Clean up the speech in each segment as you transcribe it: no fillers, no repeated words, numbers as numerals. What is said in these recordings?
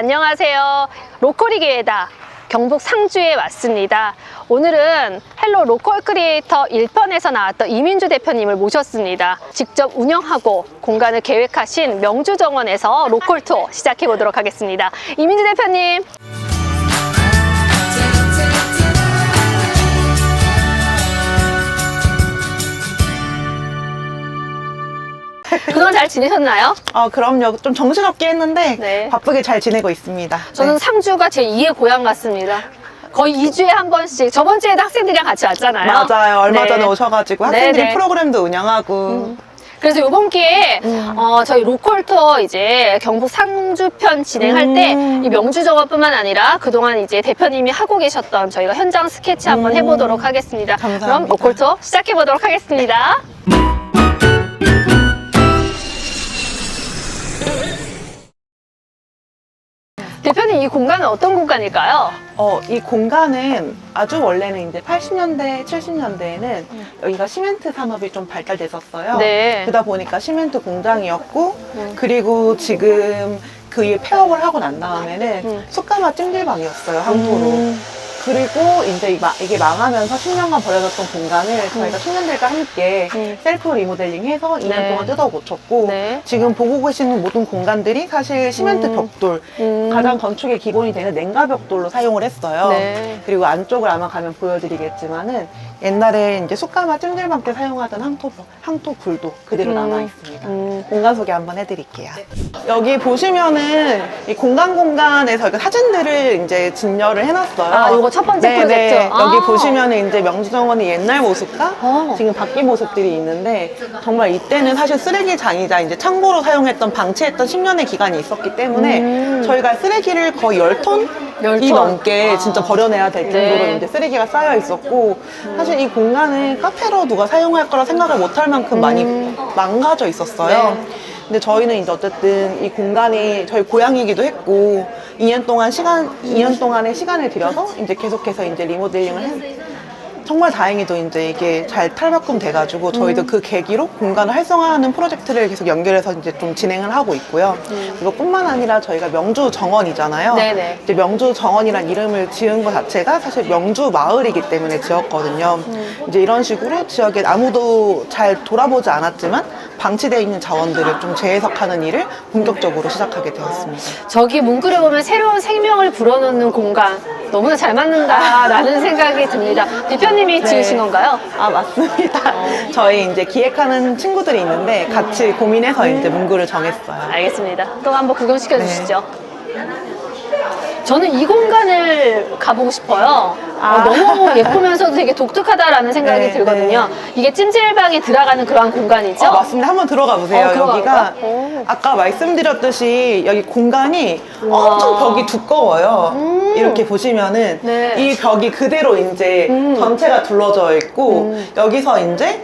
안녕하세요. 로컬이 기회다. 경북 상주에 왔습니다. 오늘은 헬로 로컬 크리에이터 1편에서 나왔던 이민주 대표님을 모셨습니다. 직접 운영하고 공간을 계획하신 명주정원에서 로컬 투어 시작해 보도록 하겠습니다. 이민주 대표님. 그동안 잘 지내셨나요? 그럼요. 좀 정신없게 했는데 네. 바쁘게 잘 지내고 있습니다. 저는 상주가 제 2의 고향 같습니다. 거의 2주에 한 번씩. 저번 주에도 학생들이랑 같이 왔잖아요. 맞아요. 얼마 네. 전에 오셔가지고 학생들이 네네. 프로그램도 운영하고 그래서 이번 기회에 저희 로컬 투어 이제 경북 상주편 진행할 때 이 명주정원뿐만 아니라 그동안 이제 대표님이 하고 계셨던 저희가 현장 스케치 한번 해보도록 하겠습니다. 감사합니다. 그럼 로컬 투어 시작해 보도록 하겠습니다. 대표님, 이 공간은 어떤 공간일까요? 이 공간은 아주 원래는 이제 80년대, 70년대에는 여기가 시멘트 산업이 좀 발달됐었어요. 네. 그러다 보니까 시멘트 공장이었고 그리고 지금 그 위에 폐업을 하고 난 다음에는 숯가마 찜질방이었어요, 항토로. 그리고 이제 이게 망하면서 10년간 버려졌던 공간을 저희가 청년들과 함께 셀프 리모델링 해서 2년 네. 동안 뜯어 고쳤고 네. 지금 보고 계시는 모든 공간들이 사실 시멘트 벽돌, 가장 건축의 기본이 되는 냉가 벽돌로 사용을 했어요. 네. 그리고 안쪽을 아마 가면 보여드리겠지만은 옛날에 이제 숯가마 찜질방 때 사용하던 항토 불도 그대로 남아 있습니다. 공간 소개 한번 해드릴게요. 여기 보시면은 이 공간에서 사진들을 이제 진열을 해놨어요. 아, 이거 첫 번째 프로젝트. 여기 아. 보시면은 이제 명주정원의 옛날 모습과 지금 바뀐 모습들이 있는데 정말 이때는 사실 쓰레기장이자 이제 창고로 사용했던 방치했던 10년의 기간이 있었기 때문에 저희가 쓰레기를 거의 10톤? 이 넘게 진짜 버려내야 될 정도로 네. 이제 쓰레기가 쌓여 있었고 사실 이 공간을 카페로 누가 사용할 거라 생각을 못 할 만큼 많이 망가져 있었어요. 네. 근데 저희는 이제 어쨌든 이 공간이 저희 고향이기도 했고 2년 동안의 시간을 들여서 이제 계속해서 이제 리모델링을 정말 다행히도 이제 이게 잘 탈바꿈 돼가지고 저희도 그 계기로 공간을 활성화하는 프로젝트를 계속 연결해서 이제 좀 진행을 하고 있고요. 이것뿐만 아니라 저희가 명주 정원이잖아요. 네네. 이제 명주 정원이란 이름을 지은 것 자체가 사실 명주 마을이기 때문에 지었거든요. 이제 이런 식으로 지역에 아무도 잘 돌아보지 않았지만 방치되어 있는 자원들을 좀 재해석하는 일을 본격적으로 시작하게 되었습니다. 저기 문구를 보면 새로운 생명을 불어넣는 공간 너무나 잘 맞는다라는 생각이 듭니다. 대표님이 지으신 건가요? 아, 맞습니다. 저희 이제 기획하는 친구들이 있는데 같이 고민해서 이제 문구를 정했어요. 알겠습니다. 또 한번 구경시켜 주시죠. 저는 이 공간을 가보고 싶어요. 너무 예쁘면서도 되게 독특하다라는 생각이 네, 들거든요. 이게 찜질방에 들어가는 그런 공간이죠? 맞습니다. 한번 들어가 보세요. 여기가 들어갈까요? 아까 말씀드렸듯이 여기 공간이 엄청 벽이 두꺼워요. 이렇게 보시면은 네. 이 벽이 그대로 이제 전체가 둘러져 있고 여기서 이제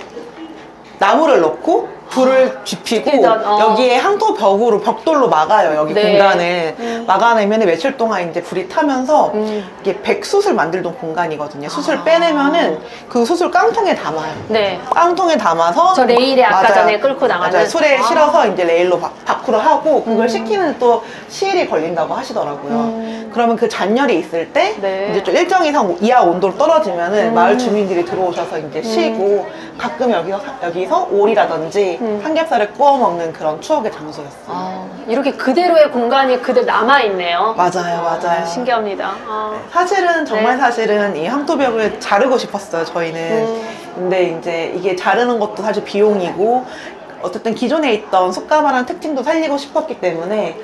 나무를 넣고 불을 지피고 여기에 항토 벽으로 벽돌로 막아요. 여기 네. 공간을 막아내면 며칠 동안 이제 불이 타면서 이게 백숯을 만들던 공간이거든요. 숯을 빼내면은 그 숯을 깡통에 담아요. 네. 깡통에 담아서 저 레일에 아까 맞아요. 전에 끌고 나가는? 맞아요. 술에 실어서 이제 레일로 밖으로 하고 그걸 식히는 또 시일이 걸린다고 하시더라고요. 그러면 그 잔열이 있을 때 네. 이제 좀 일정 이하 온도로 떨어지면은 마을 주민들이 들어오셔서 이제 쉬고 가끔 여기서 오리라든지 삼겹살을 구워 먹는 그런 추억의 장소였어요. 이렇게 그대로의 공간이 그대로 남아있네요. 맞아요. 신기합니다. 사실은 정말 사실은 이 항토벽을 자르고 싶었어요, 저희는. 근데 이제 이게 자르는 것도 사실 비용이고 어쨌든 기존에 있던 숯가마라는 특징도 살리고 싶었기 때문에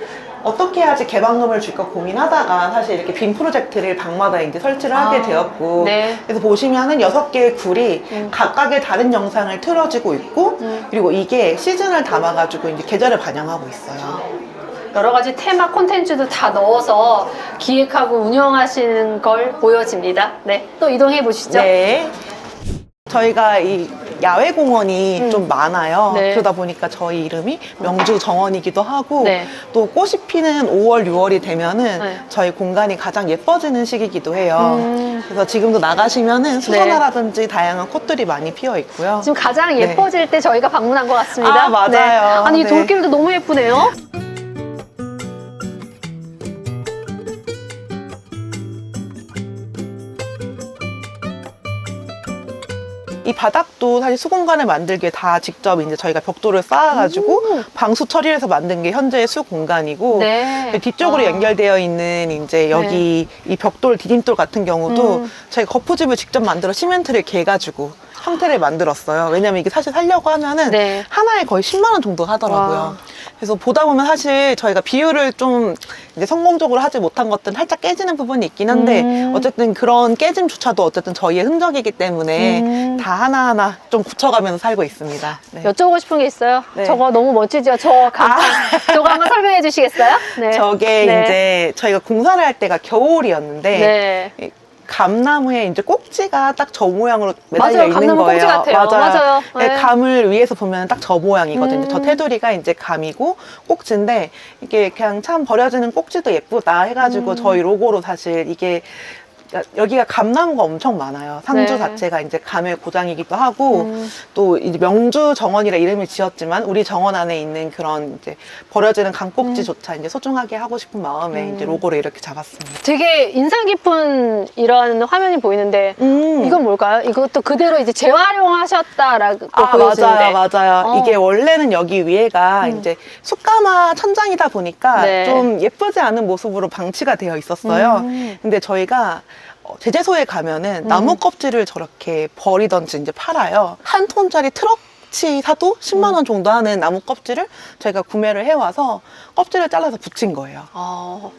어떻게 해야지 개방금을 줄까 고민하다가 사실 이렇게 빔 프로젝트를 방마다 이제 설치를 하게 되었고 네. 그래서 보시면은 6개의 굴이 각각의 다른 영상을 틀어지고 있고 그리고 이게 시즌을 담아가지고 이제 계절을 반영하고 있어요. 여러 가지 테마 콘텐츠도 다 넣어서 기획하고 운영하시는 걸 보여집니다. 네, 또 이동해 보시죠. 네. 저희가 이 야외 공원이 좀 많아요. 네. 그러다 보니까 저희 이름이 명주 정원이기도 하고 네. 또 꽃이 피는 5월, 6월이 되면은 네. 저희 공간이 가장 예뻐지는 시기이기도 해요. 그래서 지금도 나가시면은 수선화라든지 다양한 꽃들이 많이 피어 있고요. 지금 가장 네. 예뻐질 때 저희가 방문한 것 같습니다. 아, 맞아요. 네. 아니, 이 네. 돌길도 너무 예쁘네요. 이 바닥도 사실 수공간을 만들기에 다 직접 이제 저희가 벽돌을 쌓아가지고 방수 처리를 해서 만든 게 현재의 수공간이고 네. 뒤쪽으로 와. 연결되어 있는 이제 여기 이 벽돌 디딤돌 같은 경우도 저희가 거푸집을 직접 만들어 시멘트를 개가지고 형태를 만들었어요. 왜냐면 이게 사실 살려고 하면은 네. 하나에 거의 10만 원 정도 하더라고요. 와. 그래서 보다 보면 사실 저희가 비율을 좀 이제 성공적으로 하지 못한 것들은 살짝 깨지는 부분이 있긴 한데 어쨌든 그런 깨짐조차도 어쨌든 저희의 흔적이기 때문에 다 하나하나 좀 굳혀가면서 살고 있습니다. 네. 여쭤보고 싶은 게 있어요. 네. 저거 너무 멋지죠? 저거 한번 설명해 주시겠어요? 네. 저게 네. 이제 저희가 공사를 할 때가 겨울이었는데 네. 이 감나무에 이제 꼭지가 딱 저 모양으로 매달려 맞아요. 있는 감나무 거예요. 꼭지 같아요. 맞아요. 네, 네. 감을 위에서 보면 딱 저 모양이거든요. 저 테두리가 이제 감이고 꼭지인데 이게 그냥 참 버려지는 꼭지도 예쁘다 해가지고 저희 로고로 사실 이게 여기가 감나무가 엄청 많아요. 상주 네. 자체가 이제 감의 고장이기도 하고 또 이제 명주 정원이라 이름을 지었지만 우리 정원 안에 있는 그런 이제 버려지는 감꼭지조차 이제 소중하게 하고 싶은 마음에 이제 로고를 이렇게 잡았습니다. 되게 인상 깊은 이런 화면이 보이는데 이건 뭘까요? 이것도 그대로 이제 재활용하셨다라고 보여지는데. 맞아요. 이게 원래는 여기 위에가 이제 숯가마 천장이다 보니까 네. 좀 예쁘지 않은 모습으로 방치가 되어 있었어요. 근데 저희가 제재소에 가면은 나무 껍질을 저렇게 버리던지 이제 팔아요. 한 톤짜리 트럭치 사도 10만 원 정도 하는 나무 껍질을 저희가 구매를 해와서 껍질을 잘라서 붙인 거예요. 어.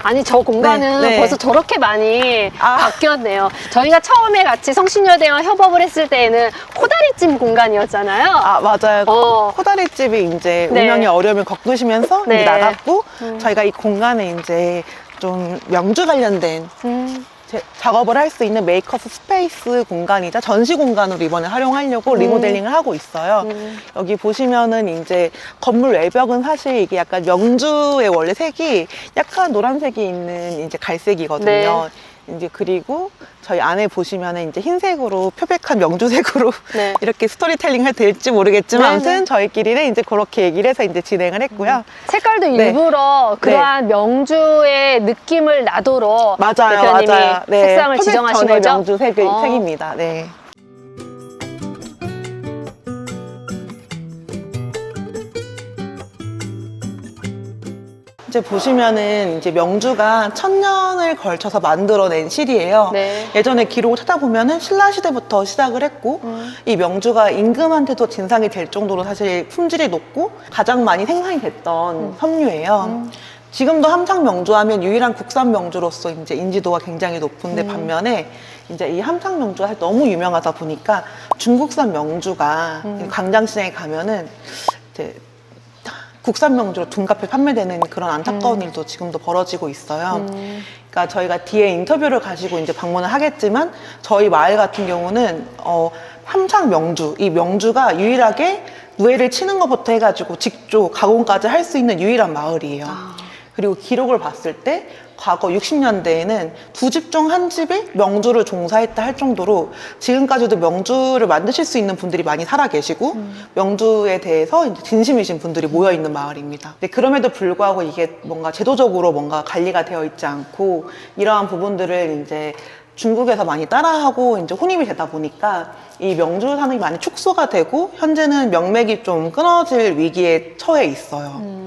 아니 저 공간은 네, 네. 벌써 저렇게 많이 아. 바뀌었네요. 저희가 처음에 같이 성신여대와 협업을 했을 때에는 코다리찜 공간이었잖아요. 아, 맞아요. 어. 코다리집이 이제 네. 운영의 어려움을 겪으시면서 네. 이제 나갔고 저희가 이 공간에 이제 좀 명주 관련된 작업을 할 수 있는 메이커스 스페이스 공간이자 전시 공간으로 이번에 활용하려고 리모델링을 하고 있어요. 여기 보시면은 이제 건물 외벽은 사실 이게 약간 명주의 원래 색이 약간 노란색이 있는 이제 갈색이거든요. 네. 이제 그리고 저희 안에 보시면은 이제 흰색으로 표백한 명주색으로 네. 이렇게 스토리텔링 할 될지 모르겠지만 네, 아무튼 저희끼리는 이제 그렇게 얘기를 해서 이제 진행을 했고요. 색깔도 네. 일부러 그러한 명주의 느낌을 나도록 맞아요, 대표님이 맞아요. 네, 색상을 표백 지정하신 전의 거죠? 명주 색입니다. 네. 이제 보시면은 이제 명주가 1000년을 걸쳐서 만들어낸 실이에요. 네. 예전에 기록을 찾아보면은 신라시대부터 시작을 했고, 이 명주가 임금한테도 진상이 될 정도로 사실 품질이 높고 가장 많이 생산이 됐던 섬유예요. 지금도 함창 명주하면 유일한 국산 명주로서 이제 인지도가 굉장히 높은데 반면에 이제 이 함창 명주가 너무 유명하다 보니까 중국산 명주가 광장시장에 가면은 이제 국산 명주로 둔갑해 판매되는 그런 안타까운 일도 지금도 벌어지고 있어요. 그러니까 저희가 뒤에 인터뷰를 가지고 이제 방문을 하겠지만 저희 마을 같은 경우는 함창 명주, 이 명주가 유일하게 누에를 치는 것부터 해가지고 직조, 가공까지 할 수 있는 유일한 마을이에요. 그리고 기록을 봤을 때 과거 60년대에는 두 집 중 한 집이 명주를 종사했다 할 정도로 지금까지도 명주를 만드실 수 있는 분들이 많이 살아 계시고 명주에 대해서 이제 진심이신 분들이 모여 있는 마을입니다. 근데 그럼에도 불구하고 이게 뭔가 제도적으로 뭔가 관리가 되어 있지 않고 이러한 부분들을 이제 중국에서 많이 따라하고 이제 혼입이 되다 보니까 이 명주 산업이 많이 축소가 되고 현재는 명맥이 좀 끊어질 위기에 처해 있어요.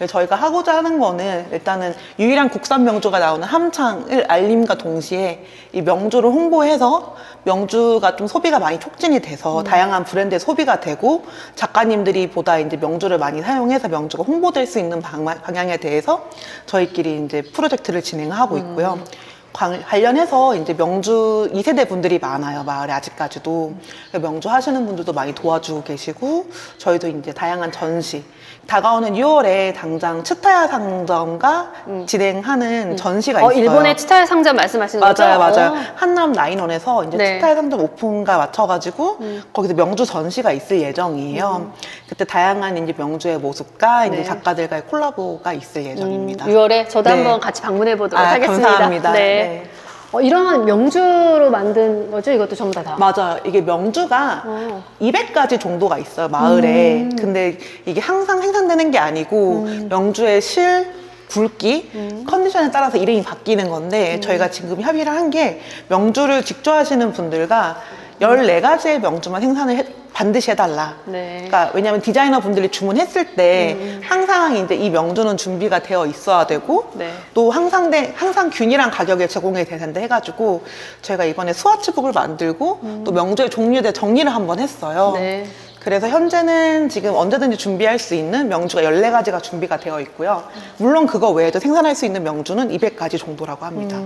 저희가 하고자 하는 거는 일단은 유일한 국산 명주가 나오는 함창을 알림과 동시에 이 명주를 홍보해서 명주가 좀 소비가 많이 촉진이 돼서 다양한 브랜드의 소비가 되고 작가님들이 보다 이제 명주를 많이 사용해서 명주가 홍보될 수 있는 방향에 대해서 저희끼리 이제 프로젝트를 진행하고 있고요. 관련해서 이제 명주 2세대 분들이 많아요, 마을에 아직까지도. 명주 하시는 분들도 많이 도와주고 계시고, 저희도 이제 다양한 전시, 다가오는 6월에 당장 츠타야 상점과 진행하는 전시가 있어요. 일본의 츠타야 상점 말씀하시는 거죠? 맞아요, 맞아요. 한남 라인원에서 이제 네. 츠타야 상점 오픈과 맞춰가지고 거기서 명주 전시가 있을 예정이에요. 그때 다양한 이제 명주의 모습과 이제 네. 작가들과의 콜라보가 있을 예정입니다. 6월에 저도 네. 한번 같이 방문해 보도록 하겠습니다. 감사합니다. 네. 네. 이런 명주로 만든 거죠? 이것도 전부 다. 맞아요. 이게 명주가 200가지 정도가 있어요, 마을에. 근데 이게 항상 생산되는 게 아니고 명주의 실, 굵기, 컨디션에 따라서 이름이 바뀌는 건데 저희가 지금 협의를 한 게 명주를 직조하시는 분들과 14가지의 명주만 반드시 해달라. 네. 그러니까 왜냐하면 디자이너 분들이 주문했을 때 항상 이제 이 명주는 준비가 되어 있어야 되고 네. 또 항상 균일한 가격에 제공이 되는데 해가지고 저희가 이번에 스와츠북을 만들고 또 명주의 종류에 대해 정리를 한번 했어요. 네. 그래서 현재는 지금 언제든지 준비할 수 있는 명주가 14가지가 준비가 되어 있고요. 물론 그거 외에도 생산할 수 있는 명주는 200가지 정도라고 합니다.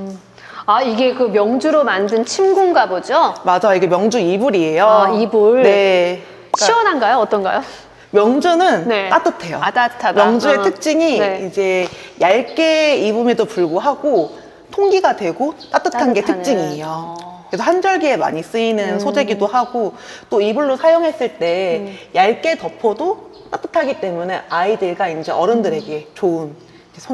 이게 그 명주로 만든 침구인가 보죠? 맞아, 이게 명주 이불이에요. 이불. 네. 그러니까 시원한가요? 어떤가요? 명주는 네. 따뜻해요. 따뜻하다. 명주의 특징이 네. 이제 얇게 입음에도 불구하고 통기가 되고 따뜻한 게 따뜻하네. 특징이에요. 그래서 한절기에 많이 쓰이는 소재기도 하고 또 이불로 사용했을 때 얇게 덮어도 따뜻하기 때문에 아이들과 이제 어른들에게 좋은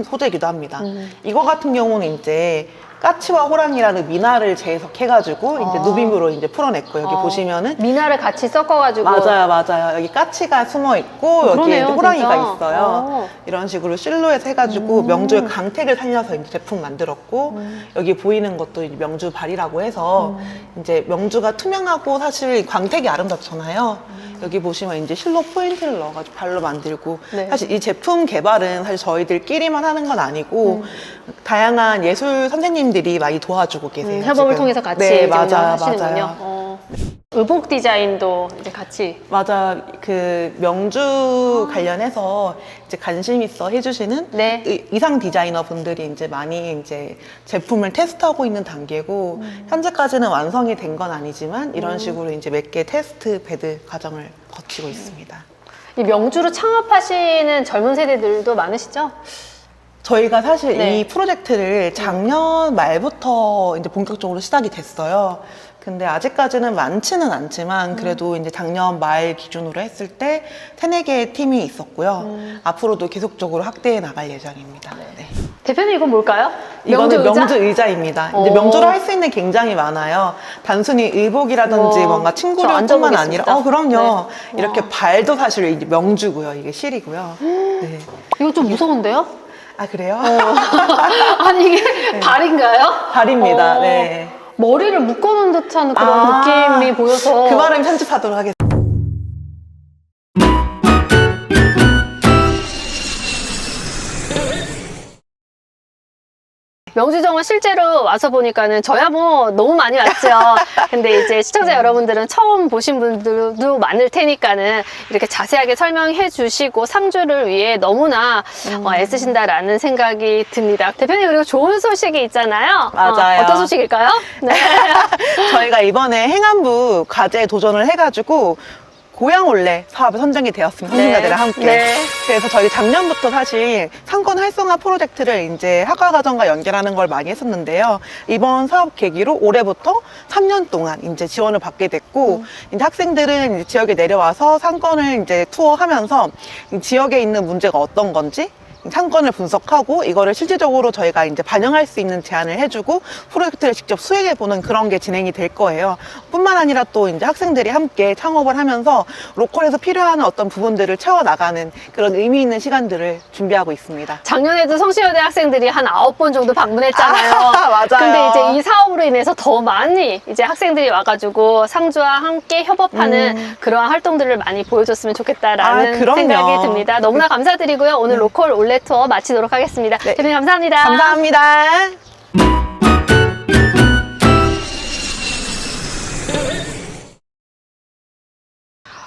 소재기도 합니다. 이거 같은 경우는 이제 까치와 호랑이라는 미나를 재해석해가지고 이제 누빔으로 이제 풀어냈고 여기 보시면은 미나를 같이 섞어가지고. 맞아요. 여기 까치가 숨어 있고 여기에 그러네요, 이제 호랑이가 진짜. 있어요. 이런 식으로 실루엣 해가지고 명주의 강택을 살려서 이제 제품 만들었고 여기 보이는 것도 이제 명주 발이라고 해서 이제 명주가 투명하고 사실 광택이 아름답잖아요. 여기 보시면 이제 실로 포인트를 넣어가지고 발로 만들고 네. 사실 이 제품 개발은 사실 저희들끼리만 하는 건 아니고 다양한 예술 선생님들이 많이 도와주고 계세요. 협업을 지금. 통해서 같이 네, 하시는군요. 의복 디자인도 이제 같이. 맞아. 그 명주 관련해서 이제 관심 있어 해주시는 네. 의상 디자이너 분들이 이제 많이 이제 제품을 테스트하고 있는 단계고 현재까지는 완성이 된 건 아니지만 이런 식으로 이제 몇 개 테스트 베드 과정을 거치고 있습니다. 이 명주로 창업하시는 젊은 세대들도 많으시죠? 저희가 사실 네. 이 프로젝트를 작년 말부터 이제 본격적으로 시작이 됐어요. 근데 아직까지는 많지는 않지만 그래도 이제 작년 말 기준으로 했을 때 3-4개의 팀이 있었고요. 앞으로도 계속적으로 확대해 나갈 예정입니다. 네. 대표님 이건 뭘까요? 이거는 의자? 명주 의자입니다. 이제 오. 명주로 할 수 있는 게 굉장히 많아요. 단순히 의복이라든지 우와. 뭔가 저 친구들뿐만 앉아보겠습니다. 아니라, 그럼요. 네. 이렇게 와. 발도 사실 이게 명주고요. 이게 실이고요. 네. 이거 좀 무서운데요? 아, 그래요? 아니 이게 발인가요? 발입니다. 어. 네. 머리를 묶어놓은 듯한 그런 느낌이 보여서 그 발음 편집하도록 하겠습니다. 명주정원 실제로 와서 보니까는 저야 뭐 너무 많이 왔죠. 근데 이제 시청자 여러분들은 처음 보신 분들도 많을 테니까는 이렇게 자세하게 설명해 주시고 상주를 위해 너무나 애쓰신다라는 생각이 듭니다. 대표님 그리고 좋은 소식이 있잖아요. 맞아요. 어떤 소식일까요? 네. 저희가 이번에 행안부 과제에 도전을 해가지고 고향올레 사업에 선정이 되었습니다. 선진가들과 함께. 네. 그래서 저희 작년부터 사실 상권 활성화 프로젝트를 이제 학과과정과 연결하는 걸 많이 했었는데요. 이번 사업 계기로 올해부터 3년 동안 이제 지원을 받게 됐고, 이제 학생들은 이제 지역에 내려와서 상권을 이제 투어하면서 이 지역에 있는 문제가 어떤 건지 상권을 분석하고 이거를 실질적으로 저희가 이제 반영할 수 있는 제안을 해주고 프로젝트를 직접 수행해보는 그런 게 진행이 될 거예요. 뿐만 아니라 또 이제 학생들이 함께 창업을 하면서 로컬에서 필요한 어떤 부분들을 채워나가는 그런 의미 있는 시간들을 준비하고 있습니다. 작년에도 성신여대 학생들이 한 9번 정도 방문했잖아요. 맞아요. 근데 이제 이 사업으로 인해서 더 많이 이제 학생들이 와가지고 상주와 함께 협업하는 그러한 활동들을 많이 보여줬으면 좋겠다라는 그럼요. 생각이 듭니다. 너무나 감사드리고요. 오늘 로컬 올레 투어 마치도록 하겠습니다. 네. 대표님 감사합니다. 감사합니다.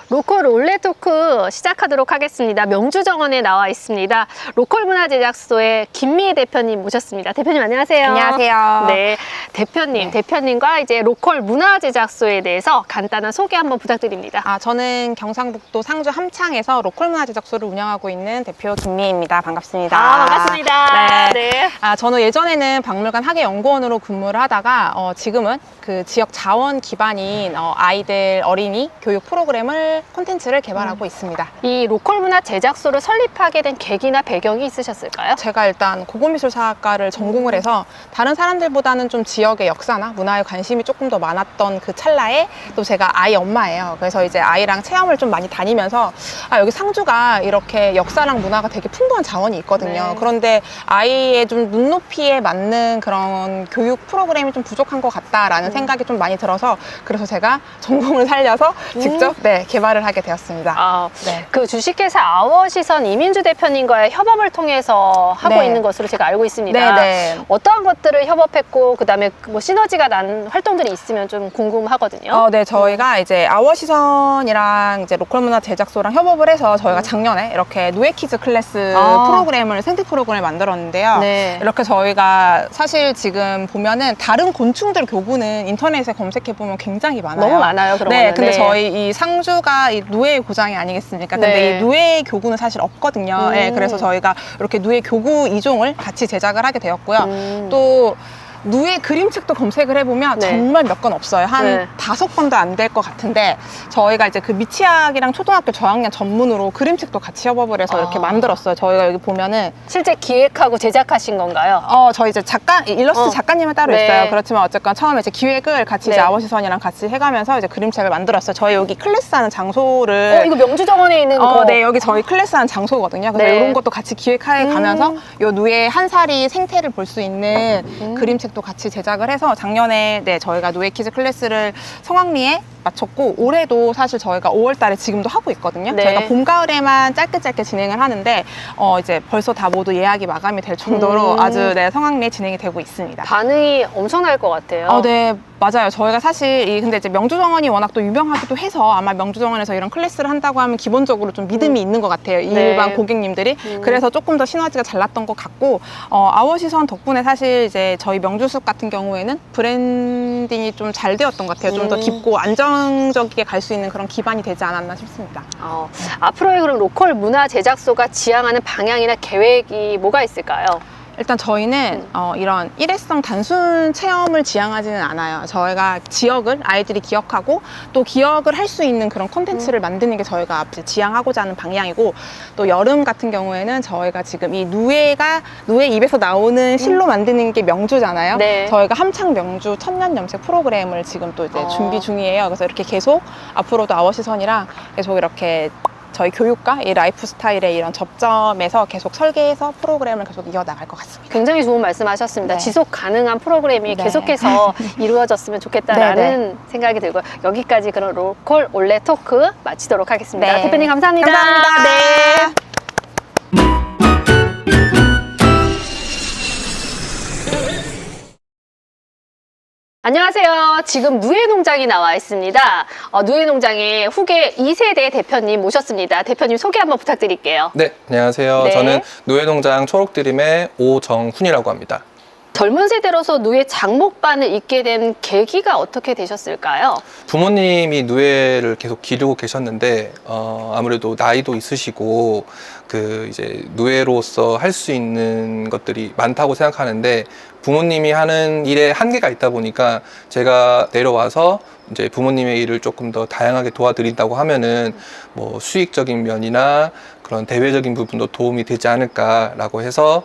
로컬 올레 토크 시작하도록 하겠습니다. 명주정원에 나와 있습니다. 로컬 문화제작소의 김미애 대표님 모셨습니다. 대표님 안녕하세요. 안녕하세요. 네, 대표님과 이제 로컬 문화제작소에 대해서 간단한 소개 한번 부탁드립니다. 저는 경상북도 상주 함창에서 로컬 문화제작소를 운영하고 있는 대표 김미애입니다. 반갑습니다. 반갑습니다. 네. 저는 예전에는 박물관 학예연구원으로 근무를 하다가 지금은 그 지역 자원 기반인 아이들 어린이 교육 프로그램을 콘텐츠를 개발하고 있습니다. 이 로컬 문화제작소를 설립하게 된 계기나 배경이 있으셨을까요? 제가 일단 고고미술사학과를 전공을 해서 다른 사람들보다는 좀 지역의 역사나 문화에 관심이 조금 더 많았던 그 찰나에 또 제가 아이 엄마예요. 그래서 이제 아이랑 체험을 좀 많이 다니면서 여기 상주가 이렇게 역사랑 문화가 되게 풍부한 자원이 있거든요. 네. 그런데 아이의 좀 눈높이에 맞는 그런 교육 프로그램이 좀 부족한 것 같다라는 생각이 좀 많이 들어서 그래서 제가 전공을 살려서 직접 개발을 하게 되었습니다. 네. 그 주식회사 아워시선 이민주 대표님과의 협업을 통해서 하고 네. 있는 것으로 제가 알고 있습니다. 네. 어떠한 것들을 협업했고 그다음에 뭐 시너지가 난 활동들이 있으면 좀 궁금하거든요. 네, 저희가 이제 아워시선이랑 이제 로컬 문화 제작소랑 협업을 해서 저희가 작년에 이렇게 노예키즈 클래스 프로그램을 생태 프로그램을 만들었는데요. 네. 이렇게 저희가 사실 지금 보면은 다른 곤충들 교구는 인터넷에 검색해 보면 굉장히 많아요. 너무 많아요, 그런 네, 거는. 근데 네. 저희 이 상주가 이 누에의 고장이 아니겠습니까? 근데 네. 이 누에 교구는 사실 없거든요. 네, 그래서 저희가 이렇게 누에 교구 2종을 같이 제작을 하게 되었고요. 또 누에 그림책도 검색을 해보면 네. 정말 몇 건 없어요. 한 네. 5권도 안 될 것 같은데 저희가 이제 그 미취학이랑 초등학교 저학년 전문으로 그림책도 같이 협업을 해서 이렇게 만들었어요. 저희가 여기 보면은 실제 기획하고 제작하신 건가요? 저희 이제 일러스트 작가님은 따로 네. 있어요. 그렇지만 어쨌건 처음에 이제 기획을 같이 이제 네. 아워시선이랑 같이 해가면서 이제 그림책을 만들었어요. 저희 여기 클래스하는 장소를 이거 명주정원에 있는 거. 네, 여기 저희 클래스하는 장소거든요. 그래서 네. 이런 것도 같이 기획해 가면서 요 누에 한 살이 생태를 볼 수 있는 그림책도 같이 제작을 해서 작년에 저희가 누에 키즈 클래스를 성황리에 마쳤고 올해도 사실 저희가 5월 달에 지금도 하고 있거든요. 네. 저희가 봄, 가을에만 짧게 진행을 하는데 이제 벌써 다 모두 예약이 마감이 될 정도로 아주 성황리에 진행이 되고 있습니다. 반응이 엄청날 것 같아요. 네, 맞아요. 저희가 사실 근데 이제 명주정원이 워낙 또 유명하기도 해서 아마 명주정원에서 이런 클래스를 한다고 하면 기본적으로 좀 믿음이 있는 것 같아요. 네. 일반 고객님들이. 그래서 조금 더 시너지가 잘 났던 것 같고 아워시선 덕분에 사실 이제 저희 명주숲 같은 경우에는 브랜딩이 좀 잘 되었던 것 같아요. 좀 더 깊고 안정적이게 갈 수 있는 그런 기반이 되지 않았나 싶습니다. 앞으로의 그럼 로컬 문화 제작소가 지향하는 방향이나 계획이 뭐가 있을까요? 일단 저희는 이런 일회성 단순 체험을 지향하지는 않아요. 저희가 지역을 아이들이 기억하고 또 기억을 할 수 있는 그런 콘텐츠를 만드는 게 저희가 앞으로 지향하고자 하는 방향이고 또 여름 같은 경우에는 저희가 지금 이 누에 입에서 나오는 실로 만드는 게 명주잖아요. 네. 저희가 함창 명주 천년 염색 프로그램을 지금 또 이제 준비 중이에요. 그래서 이렇게 계속 앞으로도 아워시선이랑 계속 이렇게 저희 교육과 이 라이프 스타일의 이런 접점에서 계속 설계해서 프로그램을 계속 이어나갈 것 같습니다. 굉장히 좋은 말씀하셨습니다. 네. 지속 가능한 프로그램이 네. 계속해서 이루어졌으면 좋겠다라는 네, 생각이 들고요. 여기까지 그런 로컬 올레 토크 마치도록 하겠습니다. 네. 대표님 감사합니다. 감사합니다. 네. 안녕하세요. 지금 누에농장이 나와 있습니다. 누에농장의 후계 2세대 대표님 모셨습니다. 대표님 소개 한번 부탁드릴게요. 네, 안녕하세요. 네. 저는 누에농장 초록드림의 오정훈이라고 합니다. 젊은 세대로서 누에 장목반을 잇게 된 계기가 어떻게 되셨을까요? 부모님이 누에를 계속 기르고 계셨는데 아무래도 나이도 있으시고 이제 누에로서 할 수 있는 것들이 많다고 생각하는데 부모님이 하는 일에 한계가 있다 보니까 제가 내려와서 이제 부모님의 일을 조금 더 다양하게 도와드린다고 하면은 뭐 수익적인 면이나 그런 대외적인 부분도 도움이 되지 않을까라고 해서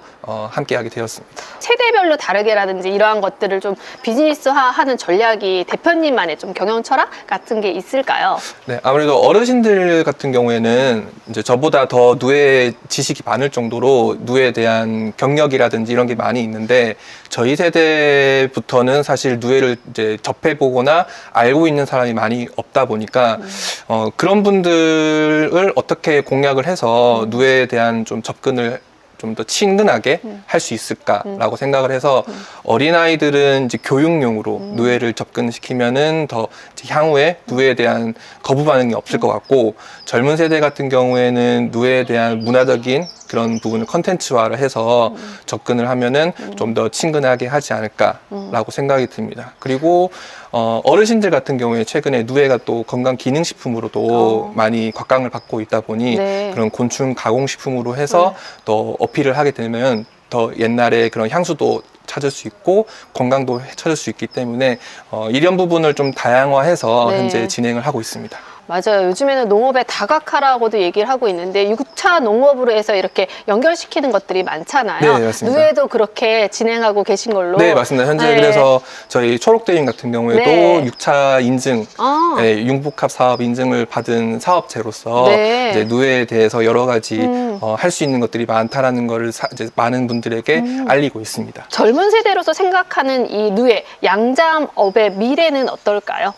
함께하게 되었습니다. 세대별로 다르게라든지 이러한 것들을 좀 비즈니스화하는 전략이 대표님만의 좀 경영 철학 같은 게 있을까요? 네, 아무래도 어르신들 같은 경우에는 이제 저보다 더 누에 지식이 많을 정도로 누에 대한 경력이라든지 이런 게 많이 있는데 저희 세대부터는 사실 누에를 이제 접해보거나 알고 있는 사람이 많이 없다 보니까 그런 분들을 어떻게 공략을 해서 누에에 대한 좀 접근을 좀 더 친근하게 할 수 있을까라고 생각을 해서 어린아이들은 이제 교육용으로 누에를 접근시키면은 더 이제 향후에 누에에 대한 거부 반응이 없을 것 같고, 젊은 세대 같은 경우에는 누에에 대한 문화적인 그런 부분을 컨텐츠화를 해서 접근을 하면은 좀 더 친근하게 하지 않을까라고 생각이 듭니다. 그리고 어르신들 같은 경우에 최근에 누에가 또 건강기능식품으로도 많이 곽강을 받고 있다 보니 네. 그런 곤충 가공식품으로 해서 더 어필을 하게 되면 더 옛날에 그런 향수도 찾을 수 있고 건강도 찾을 수 있기 때문에 이런 부분을 좀 다양화해서 네. 현재 진행을 하고 있습니다. 맞아요. 요즘에는 농업의 다각화라고도 얘기를 하고 있는데 6차 농업으로 해서 이렇게 연결시키는 것들이 많잖아요. 네, 맞습니다. 누에도 그렇게 진행하고 계신 걸로. 네, 맞습니다. 현재 네. 그래서 저희 초록대림 같은 경우에도 네. 6차 인증, 아. 네, 융복합 사업 인증을 받은 사업체로서 네. 이제 누에에 대해서 여러 가지 할 수 있는 것들이 많다라는 거를 이제 많은 분들에게 알리고 있습니다. 젊은 세대로서 생각하는 이 누에, 양잠업의 미래는 어떨까요?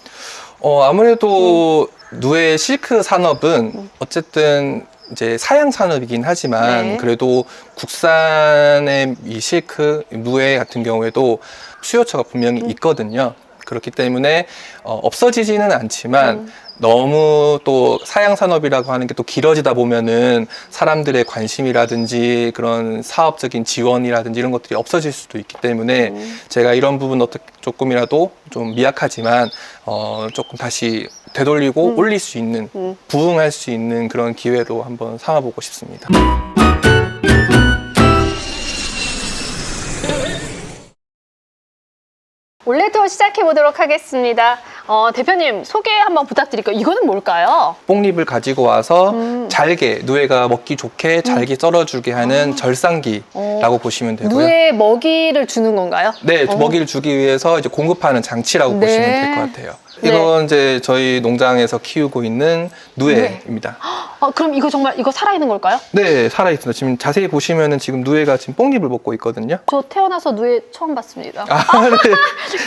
아무래도 누에 실크 산업은 어쨌든 이제 사양 산업이긴 하지만 네. 그래도 국산의 이 실크, 누에 같은 경우에도 수요처가 분명히 있거든요. 그렇기 때문에 없어지지는 않지만 너무 또 사양 산업이라고 하는 게 또 길어지다 보면은 사람들의 관심이라든지 그런 사업적인 지원이라든지 이런 것들이 없어질 수도 있기 때문에 제가 이런 부분 어떻게 조금이라도 좀 미약하지만 조금 다시 되돌리고 올릴 수 있는 부응할 수 있는 그런 기회로 한번 삼아보고 싶습니다. 올레토 시작해 보도록 하겠습니다. 대표님 소개 한번 부탁드릴게요. 이거는 뭘까요? 뽕잎을 가지고 와서 잘게, 누에가 먹기 좋게 잘게 썰어주게 하는 절상기라고 보시면 되고요. 누에 먹이를 주는 건가요? 네, 먹이를 주기 위해서 이제 공급하는 장치라고 네. 보시면 될 것 같아요. 네. 이건 이제 저희 농장에서 키우고 있는 누에입니다. 그럼 이거 정말 이거 살아있는 걸까요? 네, 살아있습니다. 지금 자세히 보시면은 지금 누에가 지금 뽕잎을 먹고 있거든요. 저 태어나서 누에 처음 봤습니다. 네.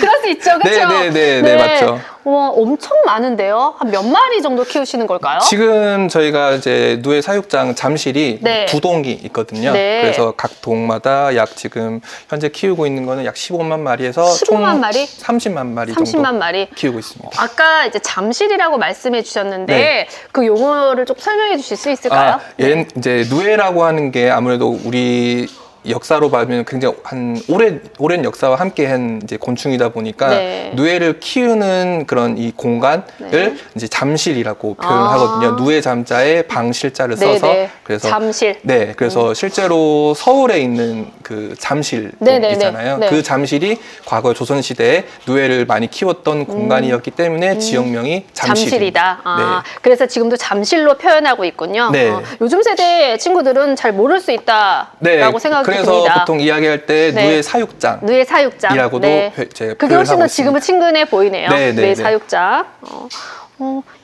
그럴 수 있죠, 그렇죠? 네, 맞죠. 와, 엄청 많은데요? 한 몇 마리 정도 키우시는 걸까요? 지금 저희가 이제 누에 사육장 잠실이 네. 9동이 있거든요. 네. 그래서 각 동마다 약 지금 현재 키우고 있는 거는 약 15만 마리에서 15만 마리? 30만 마리 30만 정도 마리. 키우고 있습니다. 아까 이제 잠실이라고 말씀해 주셨는데 네. 그 용어를 좀 설명해 주실 수 있을까요? 이제 누에라고 하는 게 아무래도 우리 역사로 봐면 굉장히 한 오랜 역사와 함께한 이제 곤충이다 보니까 네. 누에를 키우는 그런 이 공간을 네. 이제 잠실이라고 표현을 하거든요. 누에 잠자에 방실자를 네, 써서 네. 그래서 잠실. 네, 그래서 실제로 서울에 있는 그 잠실 네, 네, 있잖아요. 네. 그 잠실이 과거 조선 시대에 누에를 많이 키웠던 공간이었기 때문에 지역명이 잠실입니다. 잠실이다. 그래서 지금도 잠실로 표현하고 있군요. 네. 요즘 세대 친구들은 잘 모를 수 있다라고 네, 생각이 그래서 듭니다. 보통 이야기할 때 네. 누에 사육장. 누에 사육장. 이라고도 그게 이제 훨씬 더 표현하고 지금은 있습니다. 친근해 보이네요. 네, 네, 누에 네. 사육장.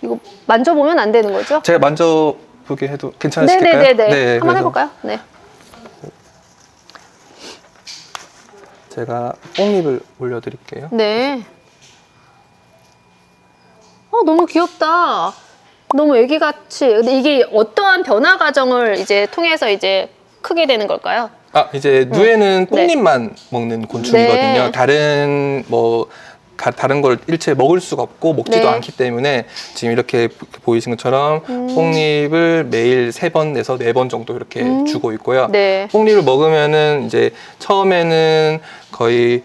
이거 만져보면 안 되는 거죠? 제가 만져보게 해도 괜찮으실까요? 네네네네. 한번 그래서 해볼까요? 네. 제가 뽕잎을 올려드릴게요. 네. 너무 귀엽다. 너무 애기같이. 근데 이게 어떠한 변화 과정을 이제 통해서 이제 크게 되는 걸까요? 이제 누에는 뽕잎만 먹는 곤충이거든요. 네. 다른 걸 일체 먹을 수가 없고 먹지도 네. 않기 때문에 지금 이렇게 보이신 것처럼 뽕잎을 매일 3번에서 4번 정도 이렇게 주고 있고요. 네. 뽕잎을 먹으면은 이제 처음에는 거의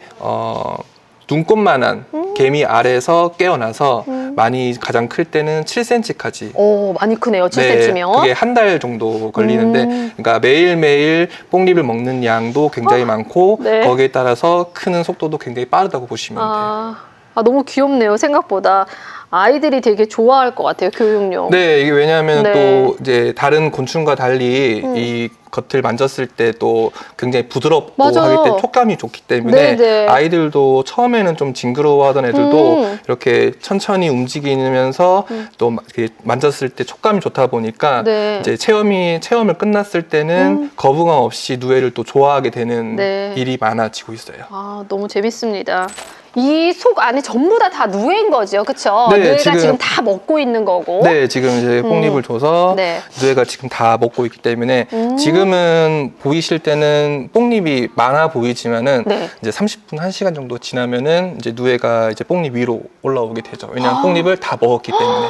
눈꽃만한 개미 알에서 깨어나서 많이 가장 클 때는 7cm까지. 오, 많이 크네요. 7cm면. 그게 한 달 정도 걸리는데, 그러니까 매일매일 뽕잎을 먹는 양도 굉장히 많고, 네. 거기에 따라서 크는 속도도 굉장히 빠르다고 보시면 돼요. 너무 귀엽네요. 생각보다. 아이들이 되게 좋아할 것 같아요. 교육용. 네, 이게 왜냐하면 네. 또 이제 다른 곤충과 달리 이 겉을 만졌을 때 또 굉장히 부드럽고 맞아요. 하기 때문에 촉감이 좋기 때문에 네네. 아이들도 처음에는 좀 징그러워하던 애들도 이렇게 천천히 움직이면서 또 이렇게 만졌을 때 촉감이 좋다 보니까 네. 이제 체험을 끝났을 때는 거부감 없이 누에를 또 좋아하게 되는 네. 일이 많아지고 있어요. 너무 재밌습니다. 이 속 안에 전부 다 누에인 거죠, 그렇죠? 네, 누에가 지금 다 먹고 있는 거고. 네, 지금 이제 뽕잎을 줘서 네. 누에가 지금 다 먹고 있기 때문에 지금은 보이실 때는 뽕잎이 많아 보이지만은 네. 이제 30분, 1시간 정도 지나면은 이제 누에가 이제 뽕잎 위로 올라오게 되죠. 왜냐하면 뽕잎을 다 먹었기 때문에.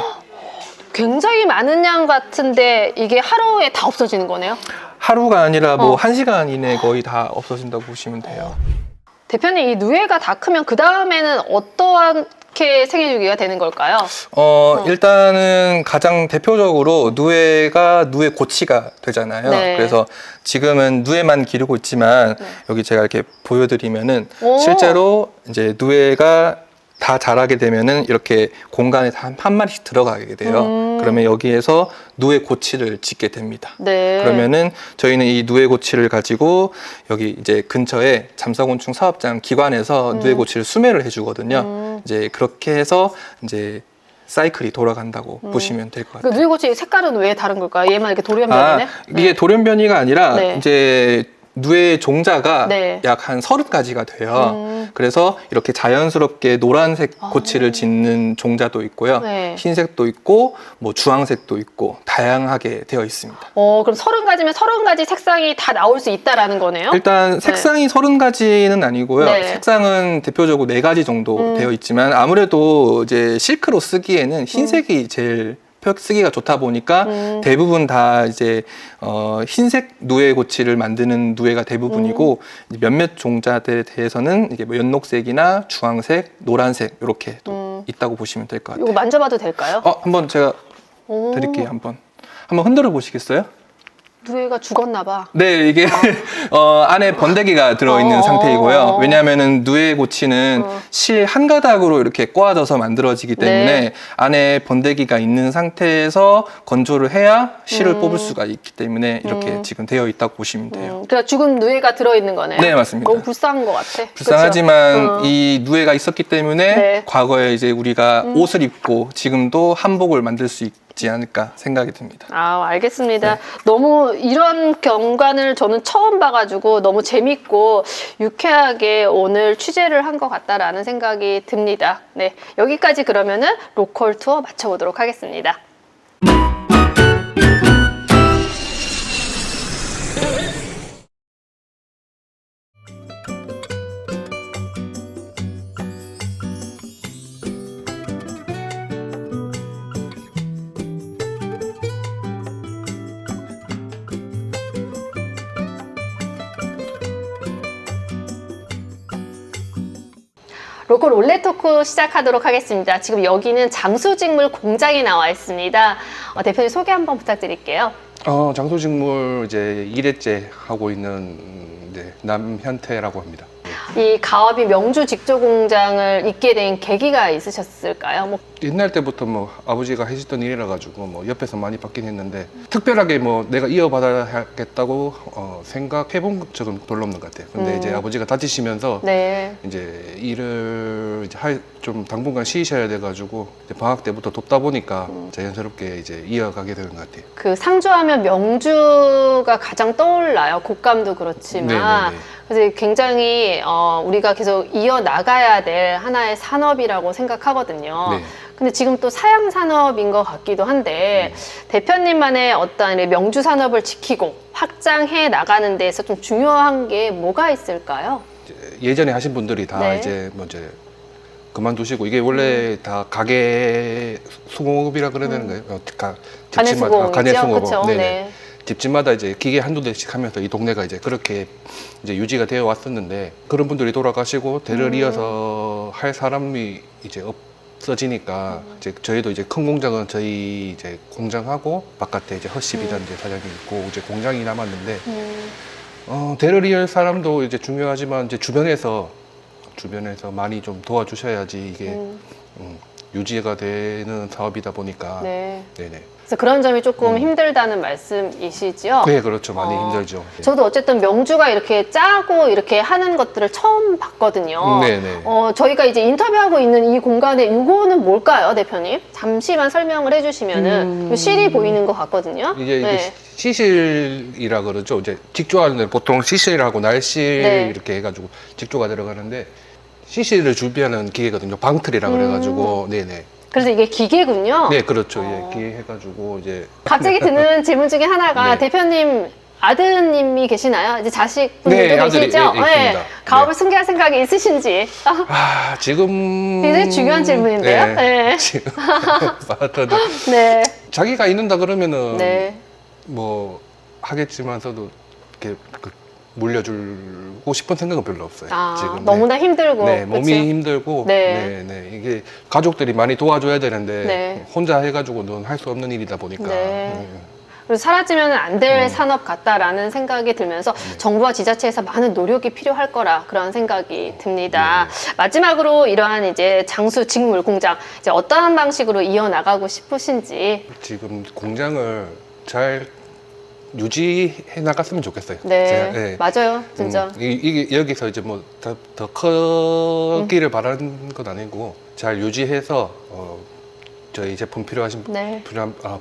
굉장히 많은 양 같은데 이게 하루에 다 없어지는 거네요. 하루가 아니라 뭐 1시간 이내에 거의 다 없어진다고 보시면 돼요. 대표님, 이 누에가 다 크면 그 다음에는 어떻게 생애 주기가 되는 걸까요? 일단은 가장 대표적으로 누에가 누에 고치가 되잖아요. 네. 그래서 지금은 누에만 기르고 있지만 여기 제가 이렇게 보여드리면은 오. 실제로 이제 누에가 다 자라게 되면은 이렇게 공간에 한 마리씩 들어가게 돼요. 그러면 여기에서 누에 고치를 짓게 됩니다. 네. 그러면은 저희는 이 누에 고치를 가지고 여기 이제 근처에 잠사곤충 사업장 기관에서 누에 고치를 수매를 해주거든요. 이제 그렇게 해서 이제 사이클이 돌아간다고 보시면 될 것 그 같아요. 누에 고치 색깔은 왜 다른 걸까요? 얘만 이렇게 돌연변이네? 이게 돌연변이가 아니라 네. 이제 누에 종자가 네. 약 한 30가지가 돼요. 그래서 이렇게 자연스럽게 노란색 고치를 짓는 종자도 있고요. 네. 흰색도 있고 뭐 주황색도 있고 다양하게 되어 있습니다. 그럼 30가지면 30가지 색상이 다 나올 수 있다라는 거네요? 일단 색상이 30가지는 아니고요. 네. 색상은 대표적으로 4가지 정도 되어 있지만 아무래도 이제 실크로 쓰기에는 흰색이 제일 쓰기가 좋다 보니까 대부분 다 이제 흰색 누에 고치를 만드는 누에가 대부분이고 이제 몇몇 종자들에 대해서는 이게 뭐 연녹색이나 주황색, 노란색 이렇게 또 있다고 보시면 될 것 같아요. 이거 만져봐도 될까요? 한번 제가 오. 드릴게요. 한번 흔들어 보시겠어요? 누에가 죽었나 봐. 네, 이게 안에 번데기가 들어있는 상태이고요. 왜냐하면은 누에 고치는 실 한 가닥으로 이렇게 꼬아져서 만들어지기 때문에 네. 안에 번데기가 있는 상태에서 건조를 해야 실을 뽑을 수가 있기 때문에 이렇게 지금 되어 있다고 보시면 돼요. 그러니까 죽은 누에가 들어있는 거네요? 네, 맞습니다. 너무 불쌍한 것 같아. 불쌍하지만 그쵸? 이 누에가 있었기 때문에 네. 과거에 이제 우리가 옷을 입고 지금도 한복을 만들 수 있지 않을까 생각이 듭니다. 알겠습니다. 네. 너무 이런 경관을 저는 처음 봐가지고 너무 재밌고 유쾌하게 오늘 취재를 한 것 같다라는 생각이 듭니다. 네, 여기까지 그러면은 로컬 투어 마쳐보도록 하겠습니다. 로컬 올레 토크 시작하도록 하겠습니다. 지금 여기는 장수직물 공장에 나와 있습니다. 대표님 소개 한번 부탁드릴게요. 장소직물 이제 2회째 하고 있는 남현태라고 합니다. 이 가업이 명주 직조 공장을 잇게 된 계기가 있으셨을까요? 옛날 때부터 뭐 아버지가 하시던 일이라 가지고 뭐 옆에서 많이 받긴 했는데 특별하게 뭐 내가 이어받아야겠다고 생각해 본 적은 별로 없는 것 같아요. 근데 이제 아버지가 다치시면서 네. 이제 일을 이제 좀 당분간 쉬셔야 돼 가지고 방학 때부터 돕다 보니까 자연스럽게 이제 이어가게 되는 것 같아요. 그 상주하면 명주가 가장 떠올라요. 곶감도 그렇지만. 네네네. 그래서 굉장히 우리가 계속 이어나가야 될 하나의 산업이라고 생각하거든요. 네. 근데 지금 또 사양 산업인 것 같기도 한데 대표님만의 어떤 명주 산업을 지키고 확장해 나가는 데에서 좀 중요한 게 뭐가 있을까요? 예전에 하신 분들이 다 네. 이제 뭐 이제 그만두시고 이게 원래 다 가게 수공업이라 그래야 되는 거예요? 가내수공이죠, 가내수공업. 그렇죠? 네네. 네. 집집마다 이제 기계 한두 대씩 하면서 이 동네가 이제 그렇게 이제 유지가 되어 왔었는데 그런 분들이 돌아가시고 대를 이어서 할 사람이 이제 없어지니까 이제 저희도 이제 큰 공장은 저희 이제 공장하고 바깥에 이제 허씨비단 이제 사장이 있고 이제 공장이 남았는데 대를 이을 사람도 이제 중요하지만 이제 주변에서 많이 좀 도와주셔야지 이게 유지가 되는 사업이다 보니까 네. 네네. 그래서 그런 점이 조금 힘들다는 말씀이시죠? 네, 그렇죠. 많이 힘들죠. 네. 저도 어쨌든 명주가 이렇게 짜고 이렇게 하는 것들을 처음 봤거든요. 네네. 저희가 이제 인터뷰하고 있는 이 공간에 이거는 뭘까요, 대표님? 잠시만 설명을 해주시면은 실이 보이는 것 같거든요. 이게 네. 시실이라 그러죠. 이제 직조하는 데 보통 시실하고 날실 네. 이렇게 해가지고 직조가 들어가는데 CC를 준비하는 기계거든요. 방틀이라 그래가지고, 네네. 그래서 이게 기계군요. 네, 그렇죠. 예, 기계 해가지고 이제 갑자기 드는 질문 중에 하나가 네. 대표님 아드님이 계시나요? 이제 자식분들도 네, 아들이, 계시죠? 예, 있습니다. 가업을 네. 승계할 생각이 있으신지. 지금 굉장히 중요한 질문인데요. 네. 지금 맞아요. 네. 자기가 있는다 그러면은 네. 뭐 하겠지만서도 이렇게 물려주고 싶은 생각은 별로 없어요. 지금 너무나 힘들고. 네, 몸이 그쵸? 힘들고 네. 이게 가족들이 많이 도와줘야 되는데 네. 혼자 해가지고는 할 수 없는 일이다 보니까 네. 그래서 사라지면 안 될 산업 같다라는 생각이 들면서 정부와 지자체에서 많은 노력이 필요할 거라 그런 생각이 듭니다. 마지막으로 이러한 이제 장수 직물 공장 이제 어떠한 방식으로 이어나가고 싶으신지. 지금 공장을 잘 유지해 나갔으면 좋겠어요. 네, 제가, 맞아요, 진짜. 이게 여기서 이제 뭐 더 크기를 바라는 건 아니고 잘 유지해서 저희 제품 필요하신 네.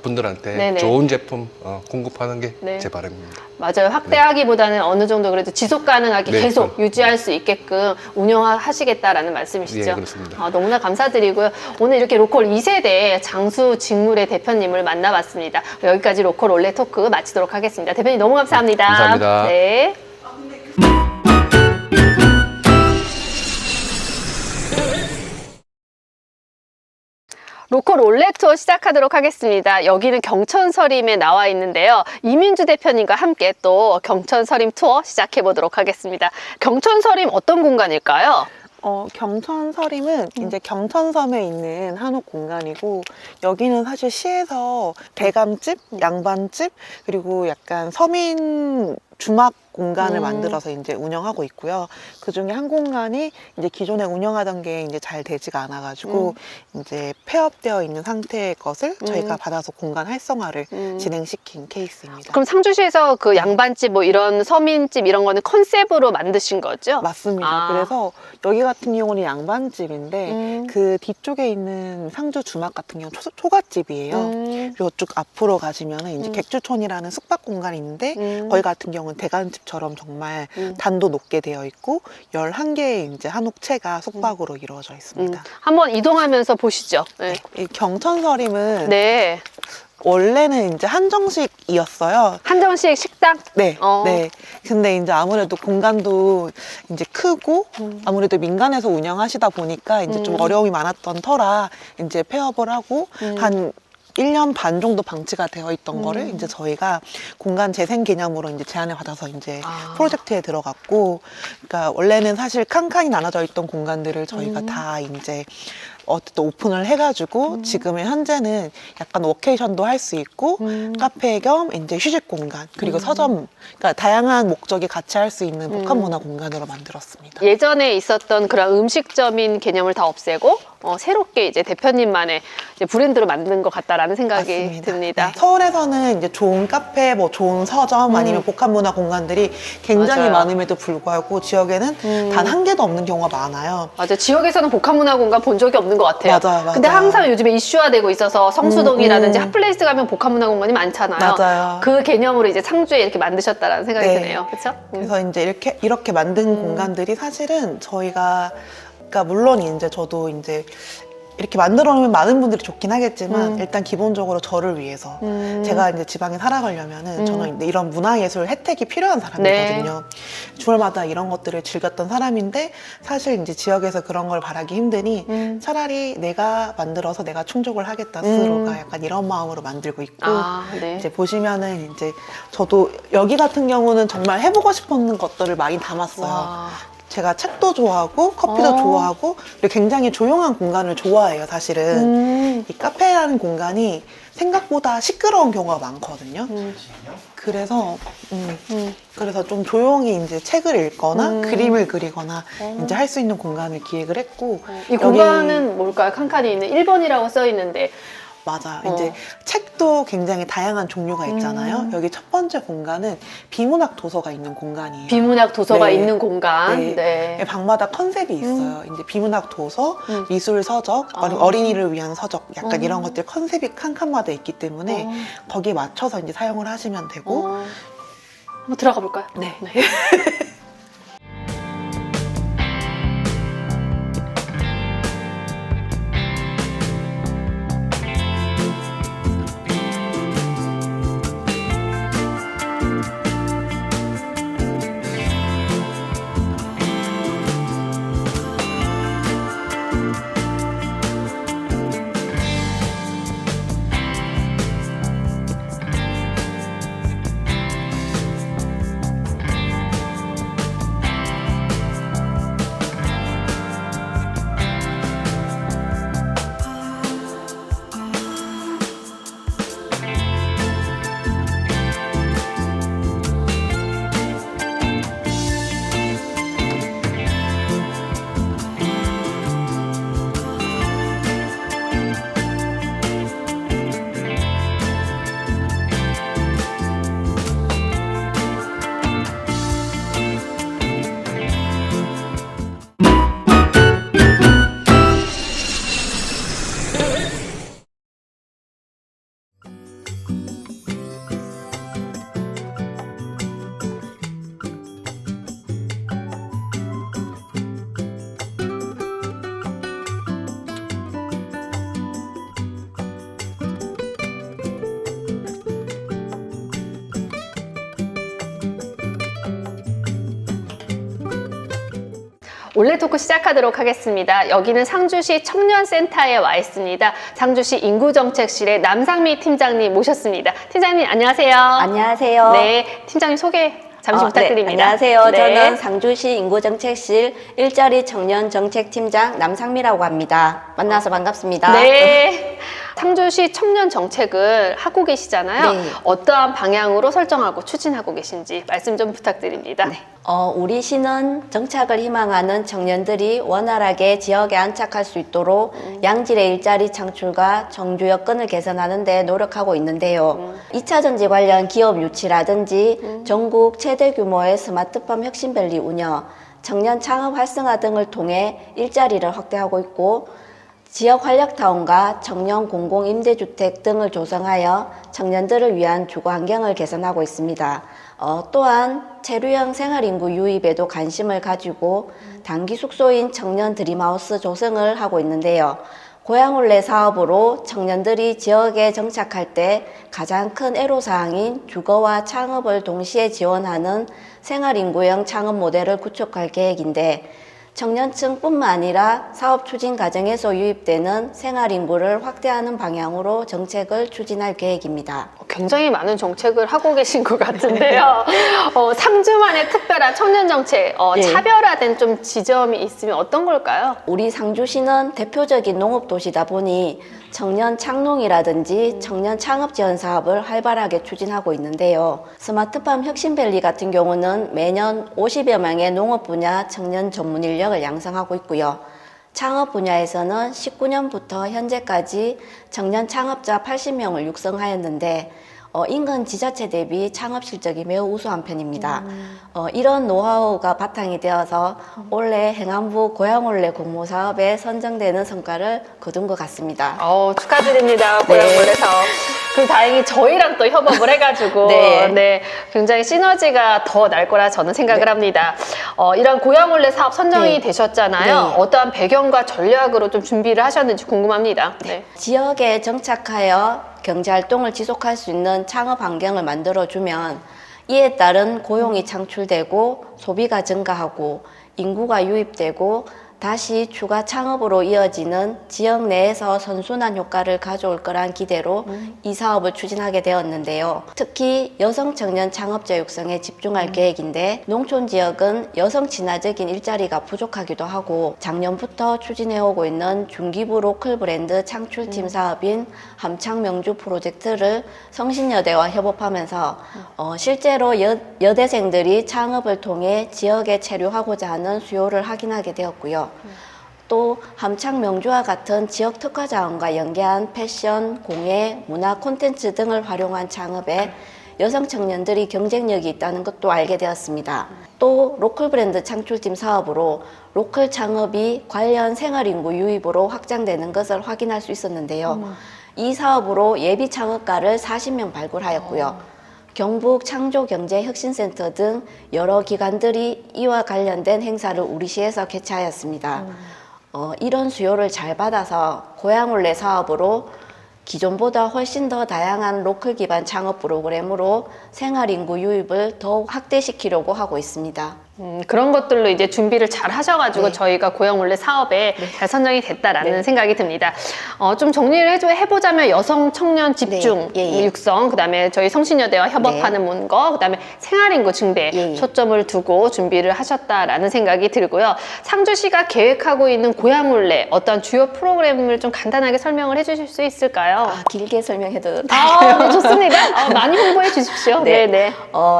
분들한테 네네. 좋은 제품 공급하는 게 네. 제 바람입니다. 맞아요. 확대하기보다는 어느 정도 그래도 지속 가능하게 네, 계속 그럼. 유지할 수 있게끔 운영하시겠다라는 말씀이시죠? 예, 그렇습니다. 너무나 감사드리고요. 오늘 이렇게 로컬 2세대 장수 직물의 대표님을 만나봤습니다. 여기까지 로컬 올레 토크 마치도록 하겠습니다. 대표님 너무 감사합니다. 감사합니다. 네. 로컬 올레 투어 시작하도록 하겠습니다. 여기는 경천서림에 나와 있는데요. 이민주 대표님과 함께 또 경천서림 투어 시작해 보도록 하겠습니다. 경천서림 어떤 공간일까요? 경천서림은 이제 경천섬에 있는 한옥 공간이고, 여기는 사실 시에서 대감집, 양반집, 그리고 약간 서민 주막 공간을 만들어서 이제 운영하고 있고요. 그 중에 한 공간이 이제 기존에 운영하던 게 이제 잘 되지가 않아가지고 이제 폐업되어 있는 상태의 것을 저희가 받아서 공간 활성화를 진행시킨 케이스입니다. 그럼 상주시에서 그 양반집 뭐 이런 서민집 이런 거는 컨셉으로 만드신 거죠? 맞습니다. 그래서 여기 같은 경우는 양반집인데 그 뒤쪽에 있는 상주 주막 같은 경우는 초가집이에요. 그리고 쭉 앞으로 가시면은 이제 객주촌이라는 숙박 공간이 있는데 거기 같은 경우는 대관집처럼 정말 단도 높게 되어 있고 11개의 이제 한옥체가 숙박으로 이루어져 있습니다. 한번 이동하면서 보시죠. 네. 이 경천서림은 네. 원래는 이제 한정식이었어요. 한정식 식당? 네, 네. 근데 이제 아무래도 공간도 이제 크고 아무래도 민간에서 운영하시다 보니까 이제 좀 어려움이 많았던 터라 이제 폐업을 하고 한 1년 반 정도 방치가 되어 있던 거를 이제 저희가 공간 재생 개념으로 이제 제안을 받아서 이제 프로젝트에 들어갔고, 그러니까 원래는 사실 칸칸이 나눠져 있던 공간들을 저희가 다 이제 어쨌든 오픈을 해가지고 지금의 현재는 약간 워케이션도 할 수 있고 카페 겸 이제 휴식 공간 그리고 서점, 그러니까 다양한 목적이 같이 할 수 있는 복합문화 공간으로 만들었습니다. 예전에 있었던 그런 음식점인 개념을 다 없애고 새롭게 이제 대표님만의 이제 브랜드로 만든 것 같다라는 생각이 맞습니다. 듭니다. 네. 서울에서는 이제 좋은 카페, 뭐 좋은 서점 아니면 복합문화 공간들이 굉장히 맞아요. 많음에도 불구하고 지역에는 단 한 개도 없는 경우가 많아요. 맞아요. 지역에서는 복합문화 공간 본 적이 없는 것 같아요. 맞아요. 근데 항상 요즘에 이슈화되고 있어서 성수동이라든지 핫플레이스 가면 복합문화 공간이 많잖아요. 맞아요. 그 개념으로 이제 상주에 이렇게 만드셨다라는 생각이 네. 드네요. 그렇죠? 그래서 이제 이렇게 만든 공간들이 사실은 저희가, 그러니까 물론 이제 저도 이제 이렇게 만들어 놓으면 많은 분들이 좋긴 하겠지만 일단 기본적으로 저를 위해서 제가 이제 지방에 살아가려면은 저는 이런 문화예술 혜택이 필요한 사람이거든요. 주말마다 이런 것들을 즐겼던 사람인데 사실 이제 지역에서 그런 걸 바라기 힘드니 차라리 내가 만들어서 내가 충족을 하겠다 스스로가 약간 이런 마음으로 만들고 있고, 네. 이제 보시면은 이제 저도 여기 같은 경우는 정말 해보고 싶은 것들을 많이 담았어요. 와. 제가 책도 좋아하고 커피도 좋아하고 그리고 굉장히 조용한 공간을 좋아해요, 사실은. 이 카페라는 공간이 생각보다 시끄러운 경우가 많거든요. 그래서 그래서 좀 조용히 이제 책을 읽거나 그림을 그리거나 이제 할 수 있는 공간을 기획을 했고, 이 여기- 공간은 뭘까요? 칸칸이 있는 1번이라고 써 있는데 맞아. 이제 책도 굉장히 다양한 종류가 있잖아요. 여기 첫 번째 공간은 비문학 도서가 있는 공간이에요. 비문학 도서가 네. 있는 공간. 네. 네. 방마다 컨셉이 있어요. 이제 비문학 도서, 미술 서적, 어린이를 위한 서적, 약간 이런 것들 컨셉이 칸칸마다 있기 때문에 거기에 맞춰서 이제 사용을 하시면 되고. 한번 들어가 볼까요? 네. 올레 토크 시작하도록 하겠습니다. 여기는 상주시 청년센터에 와 있습니다. 상주시 인구정책실의 남상미 팀장님 모셨습니다. 팀장님 안녕하세요. 안녕하세요. 네, 팀장님 소개 잠시 부탁드립니다. 네, 안녕하세요. 네. 저는 상주시 인구정책실 일자리 청년정책팀장 남상미라고 합니다. 만나서 반갑습니다. 네. 상주시 청년 정책을 하고 계시잖아요. 네. 어떠한 방향으로 설정하고 추진하고 계신지 말씀 좀 부탁드립니다. 우리 시는 정착을 희망하는 청년들이 원활하게 지역에 안착할 수 있도록 양질의 일자리 창출과 정주 여건을 개선하는 데 노력하고 있는데요. 2차 전지 관련 기업 유치라든지 전국 최대 규모의 스마트팜 혁신밸리 운영, 청년 창업 활성화 등을 통해 일자리를 확대하고 있고 지역 활력타운과 청년 공공임대주택 등을 조성하여 청년들을 위한 주거 환경을 개선하고 있습니다. 또한 체류형 생활인구 유입에도 관심을 가지고 단기 숙소인 청년 드림하우스 조성을 하고 있는데요. 고향올레 사업으로 청년들이 지역에 정착할 때 가장 큰 애로사항인 주거와 창업을 동시에 지원하는 생활인구형 창업 모델을 구축할 계획인데 청년층뿐만 아니라 사업 추진 과정에서 유입되는 생활인구를 확대하는 방향으로 정책을 추진할 계획입니다. 굉장히 많은 정책을 하고 계신 것 같은데요. 상주만의 특별한 청년 정책, 예. 차별화된 좀 지점이 있으면 어떤 걸까요? 우리 상주시는 대표적인 농업도시다 보니 청년 창농이라든지 청년 창업 지원 사업을 활발하게 추진하고 있는데요. 스마트팜 혁신밸리 같은 경우는 매년 50여 명의 농업 분야 청년 전문 인력을 양성하고 있고요. 창업 분야에서는 19년부터 현재까지 청년 창업자 80명을 육성하였는데 인근 지자체 대비 창업 실적이 매우 우수한 편입니다. 이런 노하우가 바탕이 되어서 올해 행안부 고향올레 공모사업에 선정되는 성과를 거둔 것 같습니다. 축하드립니다. 고향올레 사업. 그 다행히 저희랑 또 협업을 해가지고 네. 굉장히 시너지가 더 날 거라 저는 생각을 합니다. 이런 고향올레 사업 선정이 네. 되셨잖아요. 네. 어떠한 배경과 전략으로 좀 준비를 하셨는지 궁금합니다. 네. 지역에 정착하여 경제활동을 지속할 수 있는 창업 환경을 만들어주면 이에 따른 고용이 창출되고 소비가 증가하고 인구가 유입되고 다시 추가 창업으로 이어지는 지역 내에서 선순환 효과를 가져올 거란 기대로 이 사업을 추진하게 되었는데요. 특히 여성 청년 창업자 육성에 집중할 계획인데 농촌 지역은 여성 친화적인 일자리가 부족하기도 하고 작년부터 추진해오고 있는 중기부 로컬 브랜드 창출팀 사업인 함창명주 프로젝트를 성신여대와 협업하면서 실제로 여대생들이 창업을 통해 지역에 체류하고자 하는 수요를 확인하게 되었고요. 또 함창명주와 같은 지역 특화 자원과 연계한 패션, 공예, 문화 콘텐츠 등을 활용한 창업에 여성 청년들이 경쟁력이 있다는 것도 알게 되었습니다. 또 로컬 브랜드 창출팀 사업으로 로컬 창업이 관련 생활인구 유입으로 확장되는 것을 확인할 수 있었는데요. 이 사업으로 예비 창업가를 40명 발굴하였고요. 경북 창조경제혁신센터 등 여러 기관들이 이와 관련된 행사를 우리 시에서 개최하였습니다. 이런 수요를 잘 받아서 고향올레 사업으로 기존보다 훨씬 더 다양한 로컬 기반 창업 프로그램으로 생활인구 유입을 더욱 확대시키려고 하고 있습니다. 그런 것들로 이제 준비를 잘 하셔가지고 네. 저희가 고향올레 사업에 잘 선정이 됐다라는 네. 생각이 듭니다. 좀 정리를 해보자면 여성 청년 집중 네. 예, 예. 육성, 그다음에 저희 성신여대와 협업하는 거, 그다음에 생활인구 증대 예, 예. 초점을 두고 준비를 하셨다라는 생각이 들고요. 상주시가 계획하고 있는 고향올레 어떤 주요 프로그램을 좀 간단하게 설명을 해주실 수 있을까요? 길게 설명해도 네, 좋습니다. 많이 홍보해 주십시오. 네. 네.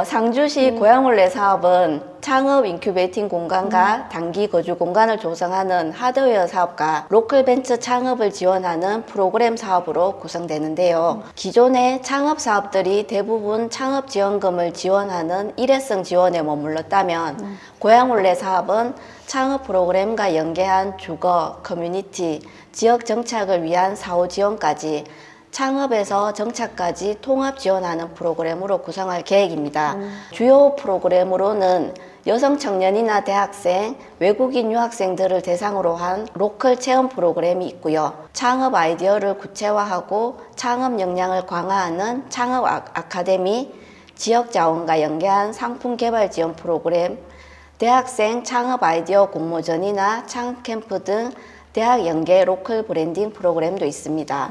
상주시 고향올레 사업은 창업 인큐베이팅 공간과 단기 거주 공간을 조성하는 하드웨어 사업과 로컬 벤처 창업을 지원하는 프로그램 사업으로 구성되는데요. 기존의 창업 사업들이 대부분 창업 지원금을 지원하는 일회성 지원에 머물렀다면 고향올레 사업은 창업 프로그램과 연계한 주거, 커뮤니티, 지역 정착을 위한 사후 지원까지 창업에서 정착까지 통합 지원하는 프로그램으로 구성할 계획입니다. 주요 프로그램으로는 여성 청년이나 대학생, 외국인 유학생들을 대상으로 한 로컬 체험 프로그램이 있고요. 창업 아이디어를 구체화하고 창업 역량을 강화하는 창업 아카데미, 지역 자원과 연계한 상품 개발 지원 프로그램, 대학생 창업 아이디어 공모전이나 창업 캠프 등 대학 연계 로컬 브랜딩 프로그램도 있습니다.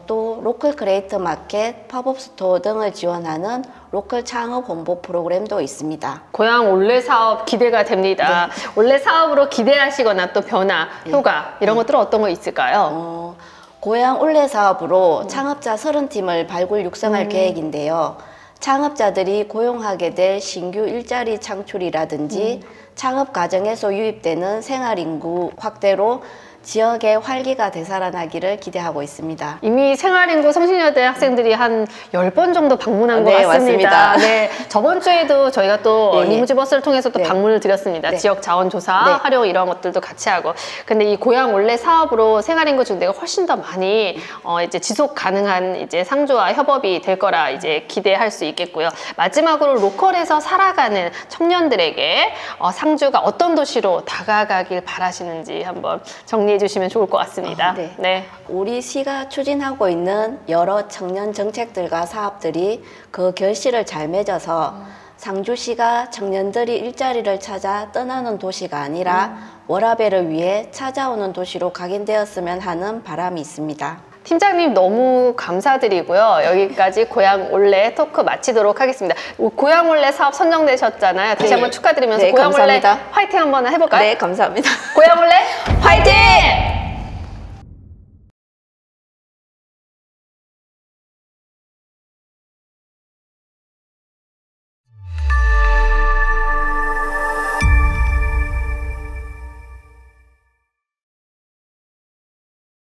또 로컬 크리에이터 마켓, 팝업 스토어 등을 지원하는 로컬 창업 홍보 프로그램도 있습니다. 고향 올레 사업 기대가 됩니다. 올레 사업으로 기대하시거나 또 변화, 효과 이런 것들은 어떤 거 있을까요? 고향 올레 사업으로 창업자 30팀을 발굴 육성할 계획인데요. 창업자들이 고용하게 될 신규 일자리 창출이라든지 창업 과정에서 유입되는 생활인구 확대로 지역의 활기가 되살아나기를 기대하고 있습니다. 이미 생활인구 성신여대 학생들이 한 10번 정도 방문한 것 네, 같습니다. 맞습니다. 네, 저번 주에도 저희가 또 네. 리무지 버스를 통해서 또 네. 방문을 드렸습니다. 네. 지역 자원조사, 네. 활용 이런 것들도 같이 하고. 근데 이 고향 올레 사업으로 생활인구 증대가 훨씬 더 많이 이제 지속 가능한 이제 상조와 협업이 될 거라 이제 기대할 수 있겠고요. 마지막으로 로컬에서 살아가는 청년들에게 상주가 어떤 도시로 다가가길 바라시는지 한번 정리해 주시면 좋을 것 같습니다. 네. 우리 시가 추진하고 있는 여러 청년 정책들과 사업들이 그 결실을 잘 맺어서 상주시가 청년들이 일자리를 찾아 떠나는 도시가 아니라 워라밸을 위해 찾아오는 도시로 각인되었으면 하는 바람이 있습니다. 팀장님 너무 감사드리고요. 여기까지 고향 올레 토크 마치도록 하겠습니다. 고향 올레 사업 선정되셨잖아요. 다시 네. 한번 축하드리면서 네, 고향 올레 감사합니다. 화이팅 한번 해볼까요? 네, 감사합니다. 고향 올레 화이팅!